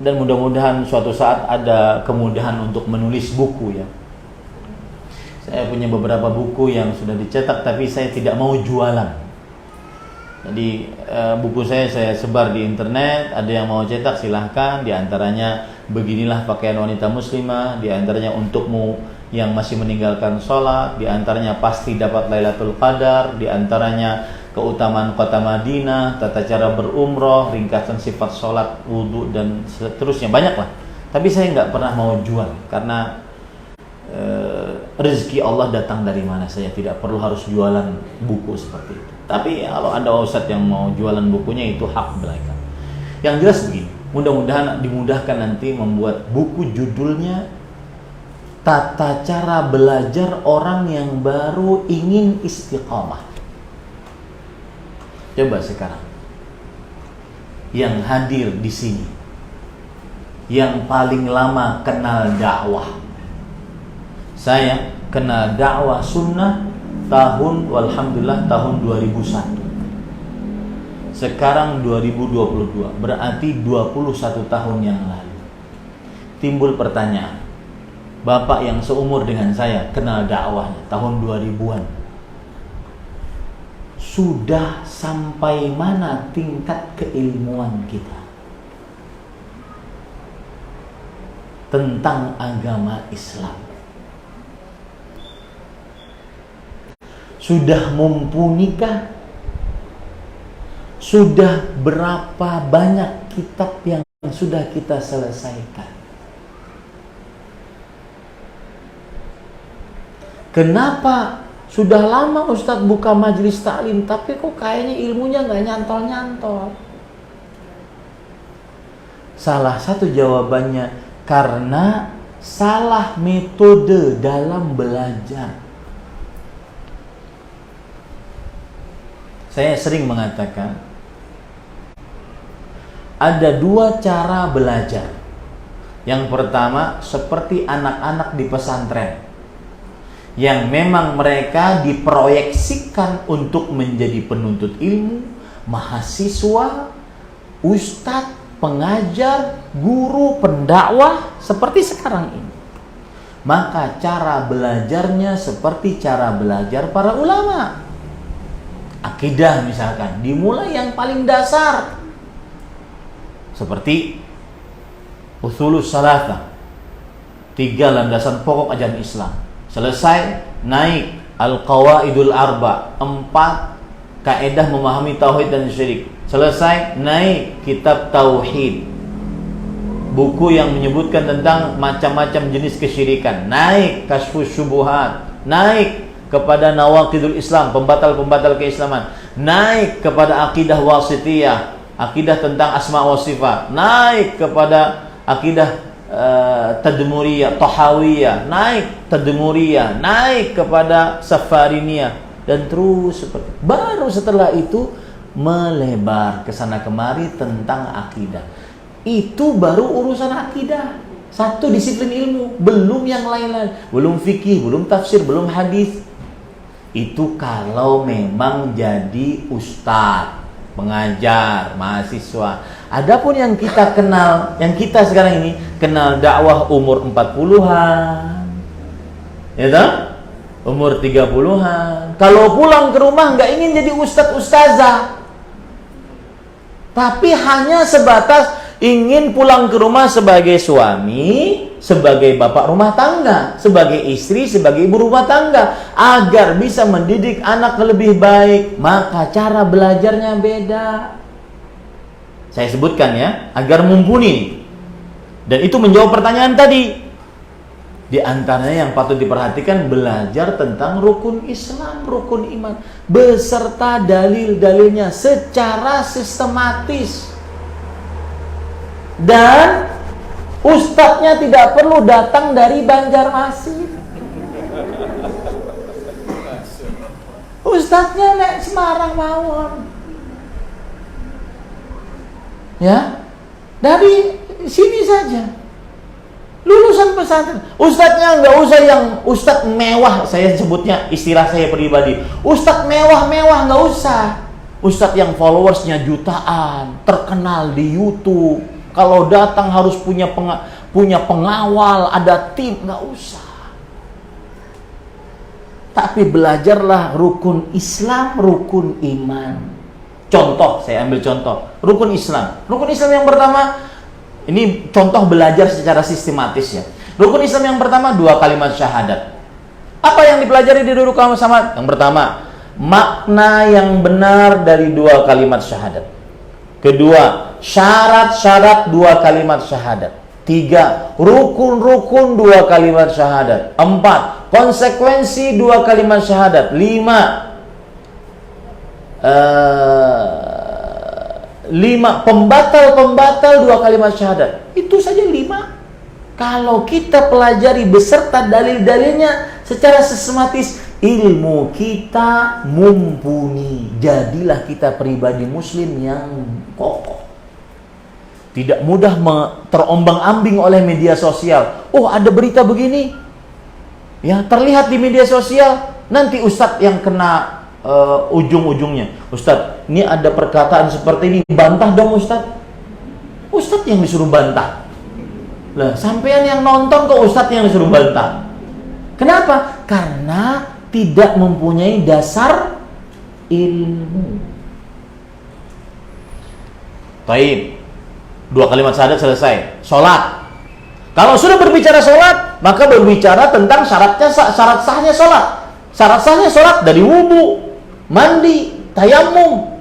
dan mudah-mudahan suatu saat ada kemudahan untuk menulis buku ya. Saya punya beberapa buku yang sudah dicetak, tapi saya tidak mau jualan. Jadi buku saya sebar di internet. Ada yang mau cetak silahkan. Di antaranya beginilah pakaian wanita muslimah, di antaranya untukmu yang masih meninggalkan sholat, di antaranya pasti dapat Lailatul Qadar, di antaranya keutamaan kota Madinah, tata cara berumroh, ringkasan sifat sholat, wudhu, dan seterusnya. Banyak lah. Tapi saya nggak pernah mau jual karena rezeki Allah datang dari mana. Saya tidak perlu harus jualan buku seperti itu. Tapi kalau ada ustadz yang mau jualan bukunya, itu hak mereka. Yang jelas begini, mudah-mudahan dimudahkan nanti membuat buku judulnya Tata Cara Belajar Orang Yang Baru Ingin Istiqamah. Coba sekarang yang hadir di sini, yang paling lama kenal dakwah. Saya kenal dakwah sunnah alhamdulillah tahun 2001. Sekarang 2022, berarti 21 tahun yang lalu. Timbul pertanyaan, Bapak yang seumur dengan saya kenal dakwahnya tahun 2000-an. Sudah sampai mana tingkat keilmuan kita tentang agama Islam? Sudah mumpunikah? Sudah berapa banyak kitab yang sudah kita selesaikan? Kenapa sudah lama Ustadz buka majelis taklim, tapi kok kayaknya ilmunya nggak nyantol-nyantol? Salah satu jawabannya karena salah metode dalam belajar. Saya sering mengatakan ada dua cara belajar. Yang pertama seperti anak-anak di pesantren, yang memang mereka diproyeksikan untuk menjadi penuntut ilmu, mahasiswa, ustadz, pengajar, guru, pendakwah seperti sekarang ini. Maka cara belajarnya seperti cara belajar para ulama. Akidah misalkan, dimulai yang paling dasar seperti usulus salatah, 3 landasan pokok ajaran Islam. Selesai, naik al-qawaidul arba, 4 kaidah memahami tauhid dan syirik. Selesai, naik kitab tauhid, buku yang menyebutkan tentang macam-macam jenis kesyirikan. Naik kasyfus syubuhat, naik kepada nawaqidul Islam, pembatal-pembatal keislaman. Naik kepada akidah wasitiyah, akidah tentang asma wa sifat. Naik kepada akidah tadmuriyah, tahawiyah. Naik tadmuriyah, naik kepada safariniyah, dan terus seperti. Baru setelah itu melebar ke sana kemari tentang akidah. Itu baru urusan akidah. Satu disiplin ilmu, belum yang lain-lain. Belum fikih, belum tafsir, belum hadis. Itu kalau memang jadi ustadz, pengajar, mahasiswa. Adapun yang kita kenal, yang kita sekarang ini kenal dakwah umur 40-an, ya toh? Umur 30-an. Kalau pulang ke rumah nggak ingin jadi ustadz ustazah, tapi hanya sebatas ingin pulang ke rumah sebagai suami, sebagai bapak rumah tangga, sebagai istri, sebagai ibu rumah tangga, agar bisa mendidik anak lebih baik. Maka cara belajarnya beda. Saya sebutkan ya, agar mumpuni. Dan itu menjawab pertanyaan tadi. Di antaranya yang patut diperhatikan, belajar tentang rukun Islam, rukun iman, beserta dalil-dalilnya secara sistematis. Dan ustadznya tidak perlu datang dari Banjarmasin. Ustadznya nek Semarang mawon. Ya, dari sini saja. Lulusan pesantren. Ustadznya nggak usah yang ustadz mewah. Saya sebutnya, istilah saya pribadi, ustadz mewah-mewah nggak usah. Ustadz yang followersnya jutaan, terkenal di YouTube, kalau datang harus punya pengawal, ada tim, nggak usah. Tapi belajarlah rukun Islam, rukun iman. Contoh, saya ambil contoh rukun Islam. Rukun Islam yang pertama, ini contoh belajar secara sistematis ya. Rukun Islam yang pertama 2 kalimat syahadat. Apa yang dipelajari di rukun syahadat? Yang pertama, makna yang benar dari 2 kalimat syahadat. Kedua, syarat-syarat 2 kalimat syahadat. 3, rukun-rukun 2 kalimat syahadat. 4, konsekuensi 2 kalimat syahadat. 5, pembatal 2 kalimat syahadat. Itu saja 5. Kalau kita pelajari beserta dalil-dalilnya secara sistematis, ilmu kita mumpuni. Jadilah kita pribadi muslim yang kokoh. Tidak mudah terombang-ambing oleh media sosial. Oh, ada berita begini, ya terlihat di media sosial. Nanti ustadz yang kena ujung-ujungnya. Ustadz, ini ada perkataan seperti ini, bantah dong ustadz. Ustadz yang disuruh bantah. Lah, sampean yang nonton kok ustadz yang disuruh bantah. Kenapa? Karena tidak mempunyai dasar ilmu. Baik. 2 kalimat syahadat selesai. Sholat. Kalau sudah berbicara sholat, maka berbicara tentang syarat sahnya sholat. Syarat sahnya sholat dari wudu, mandi, tayamum.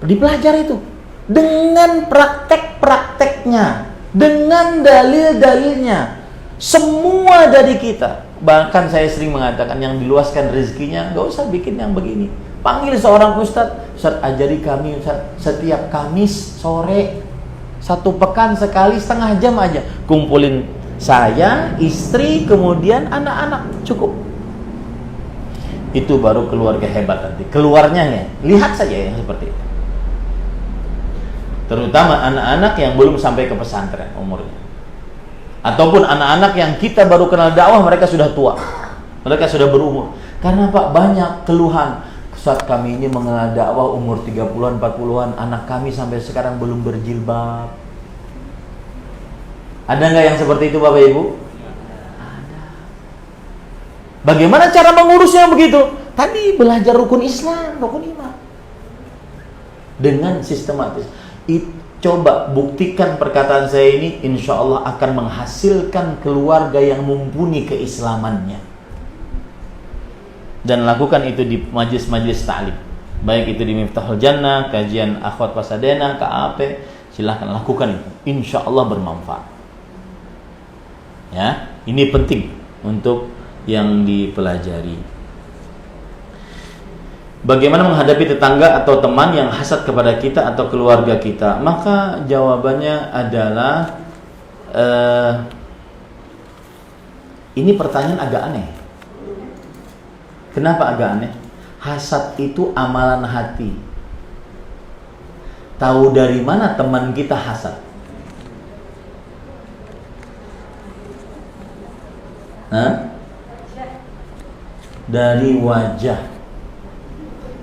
Dipelajari itu dengan praktek-prakteknya, dengan dalil-dalilnya. Semua dari kita. Bahkan saya sering mengatakan yang diluaskan rezekinya, gak usah bikin yang begini. Panggil seorang ustadz, ustadz ajari kami ustadz, setiap Kamis sore 1 pekan sekali setengah jam aja, kumpulin saya, istri, kemudian anak-anak, cukup. Itu baru keluarga hebat nanti. Keluarnya ya, lihat saja yang seperti itu. Terutama anak-anak yang belum sampai ke pesantren umurnya, ataupun anak-anak yang kita baru kenal dakwah, mereka sudah tua, mereka sudah berumur. Karena Pak, banyak keluhan. Saat kami ini mengenal dakwah umur 30-an, 40-an, anak kami sampai sekarang belum berjilbab. Ada nggak yang seperti itu Bapak Ibu? Ada. Bagaimana cara mengurusnya begitu? Tadi belajar rukun Islam, rukun iman. Dengan sistematis. Coba buktikan perkataan saya ini, insya Allah akan menghasilkan keluarga yang mumpuni keislamannya. Dan lakukan itu di majlis-majlis ta'lim, baik itu di Miftahul Jannah, kajian Akhwat Pasadena, KAP, silahkan lakukan itu, insya Allah bermanfaat. Ya, ini penting untuk yang dipelajari. Bagaimana menghadapi tetangga atau teman yang hasad kepada kita atau keluarga kita? Maka jawabannya adalah ini pertanyaan agak aneh. Kenapa agak aneh? Hasad itu amalan hati. Tahu dari mana teman kita hasad? Hah? Dari wajah.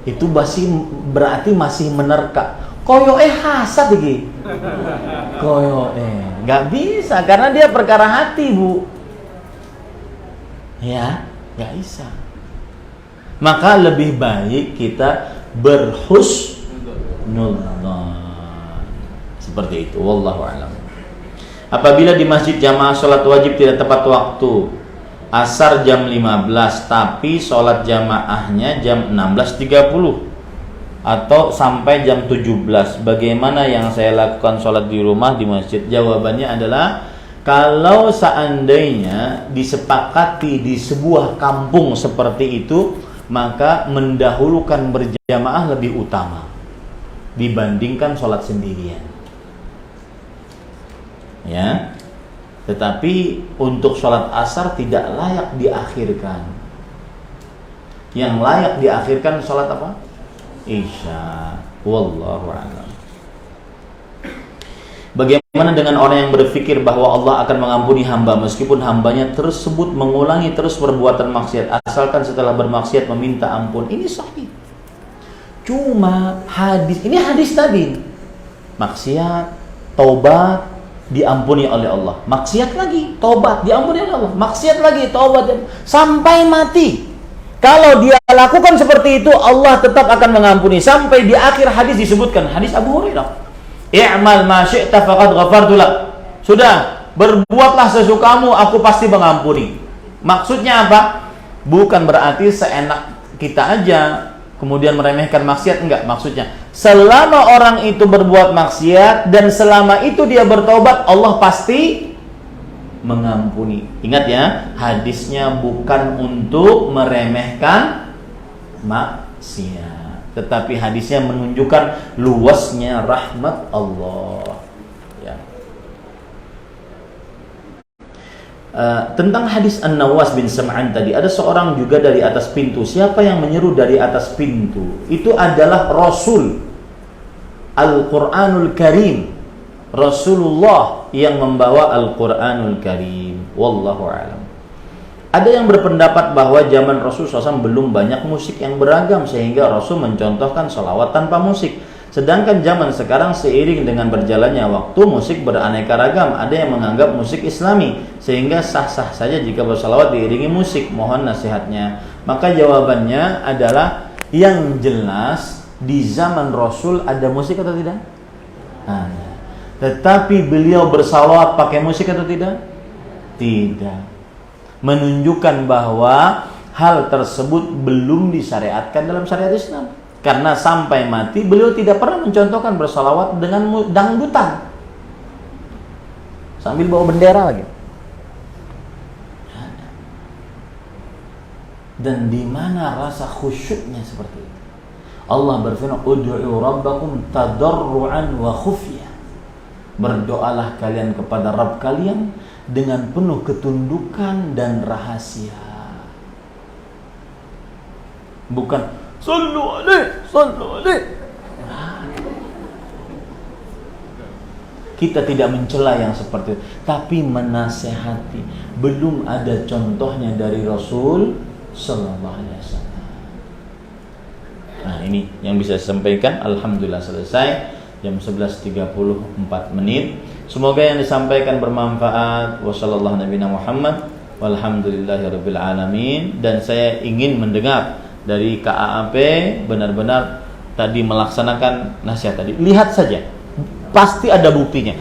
Itu berarti masih menerka. Koyo hasad iki. Koyo nggak bisa karena dia perkara hati, Bu. Ya, nggak bisa. Maka lebih baik kita berhusnudzon. Seperti itu, wallahu a'lam. Apabila di masjid jamaah sholat wajib tidak tepat waktu, asar jam 15, tapi sholat jamaahnya jam 16.30 atau sampai jam 17, bagaimana yang saya lakukan sholat di rumah di masjid? Jawabannya adalah, kalau seandainya disepakati di sebuah kampung seperti itu, maka mendahulukan berjamaah lebih utama dibandingkan sholat sendirian. Ya, tetapi untuk sholat asar tidak layak diakhirkan. Yang layak diakhirkan sholat apa? Isya. Wallahu a'lam. Bagaimana dengan orang yang berpikir bahwa Allah akan mengampuni hamba meskipun hambanya tersebut mengulangi terus perbuatan maksiat, asalkan setelah bermaksiat meminta ampun? Ini sahih. Cuma ini hadis tadi, maksiat, taubat, diampuni oleh Allah. Maksiat lagi, taubat, diampuni oleh Allah. Maksiat lagi, taubat, sampai mati. Kalau dia lakukan seperti itu, Allah tetap akan mengampuni. Sampai di akhir hadis disebutkan, hadis Abu Hurairah, i'mal ma syi'ta faqad ghafartu lak. Sudah, berbuatlah sesukamu, aku pasti mengampuni. Maksudnya apa? Bukan berarti seenak kita aja kemudian meremehkan maksiat, enggak. Maksudnya, selama orang itu berbuat maksiat dan selama itu dia bertobat, Allah pasti mengampuni. Ingat ya, hadisnya bukan untuk meremehkan maksiat, tetapi hadisnya menunjukkan luasnya rahmat Allah. Ya. Tentang hadis An-Nawas bin Sam'an tadi, ada seorang juga dari atas pintu. Siapa yang menyeru dari atas pintu? Itu adalah Rasul Al-Quranul Karim, Rasulullah yang membawa Al-Quranul Karim. Wallahu a'lam. Ada yang berpendapat bahwa zaman Rasul SAW belum banyak musik yang beragam sehingga Rasul mencontohkan sholawat tanpa musik. Sedangkan zaman sekarang seiring dengan berjalannya waktu, musik beraneka ragam. Ada yang menganggap musik Islami sehingga sah-sah saja jika bersalawat diiringi musik. Mohon nasihatnya. Maka jawabannya adalah, yang jelas di zaman Rasul ada musik atau tidak? Ada. Tetapi beliau bersalawat pakai musik atau tidak? Tidak. Menunjukkan bahwa hal tersebut belum disyariatkan dalam syariat Islam. Karena sampai mati beliau tidak pernah mencontohkan bersalawat dengan dangdutan sambil bawa bendera lagi. Dan di mana rasa khusyuknya seperti itu? Allah berfirman, "Ud'u rabbakum tadarruan wa khufyah." Berdoalah kalian kepada Rabb kalian dengan penuh ketundukan dan rahasia. Bukan sallu alaihi, sallu alaihi. Kita tidak mencela yang seperti itu, tapi menasehati. Belum ada contohnya dari Rasul sallallahu alaihi wasallam. Nah, ini yang bisa saya sampaikan. Alhamdulillah selesai. Jam 11.34 menit. Semoga yang disampaikan bermanfaat. Wassallallahu nabiyana Muhammad walhamdulillahirabbil alamin. Dan saya ingin mendengar dari KAAP benar-benar tadi melaksanakan nasihat tadi. Lihat saja, pasti ada buktinya.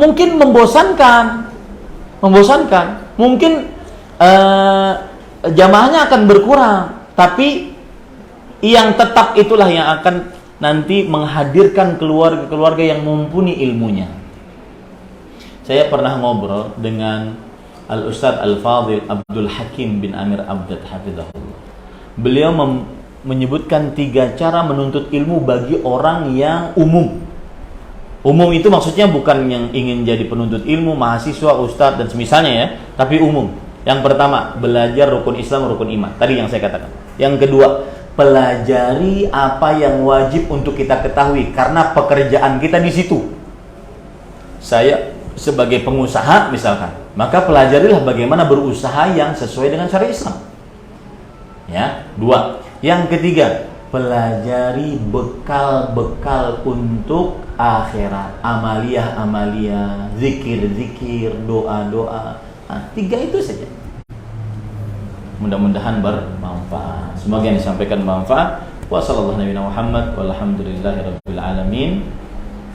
Mungkin membosankan. Mungkin jamaahnya akan berkurang, tapi yang tetap itulah yang akan nanti menghadirkan keluarga-keluarga yang mumpuni ilmunya. Saya pernah ngobrol dengan Al-Ustadz Al-Fadhil Abdul Hakim bin Amir Abdad hafizahullah. Beliau menyebutkan 3 cara menuntut ilmu bagi orang yang umum. Umum itu maksudnya bukan yang ingin jadi penuntut ilmu, mahasiswa, ustadz dan semisalnya ya, tapi umum. Yang pertama, belajar rukun Islam, rukun iman. Tadi yang saya katakan. Yang kedua, pelajari apa yang wajib untuk kita ketahui karena pekerjaan kita di situ. Saya sebagai pengusaha misalkan, maka pelajarilah bagaimana berusaha yang sesuai dengan syariat Islam. Ya, 2. Yang ketiga, pelajari bekal-bekal untuk akhirat, amaliyah-amaliyah, zikir-zikir, doa-doa. Nah, 3 itu saja. Mudah-mudahan bermanfaat. Semoga yang disampaikan bermanfaat. Wassallallahu nabiyana Muhammad walhamdulillahirabbil alamin.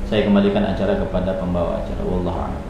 Saya kembalikan acara kepada pembawa acara. Wallahu a'lam.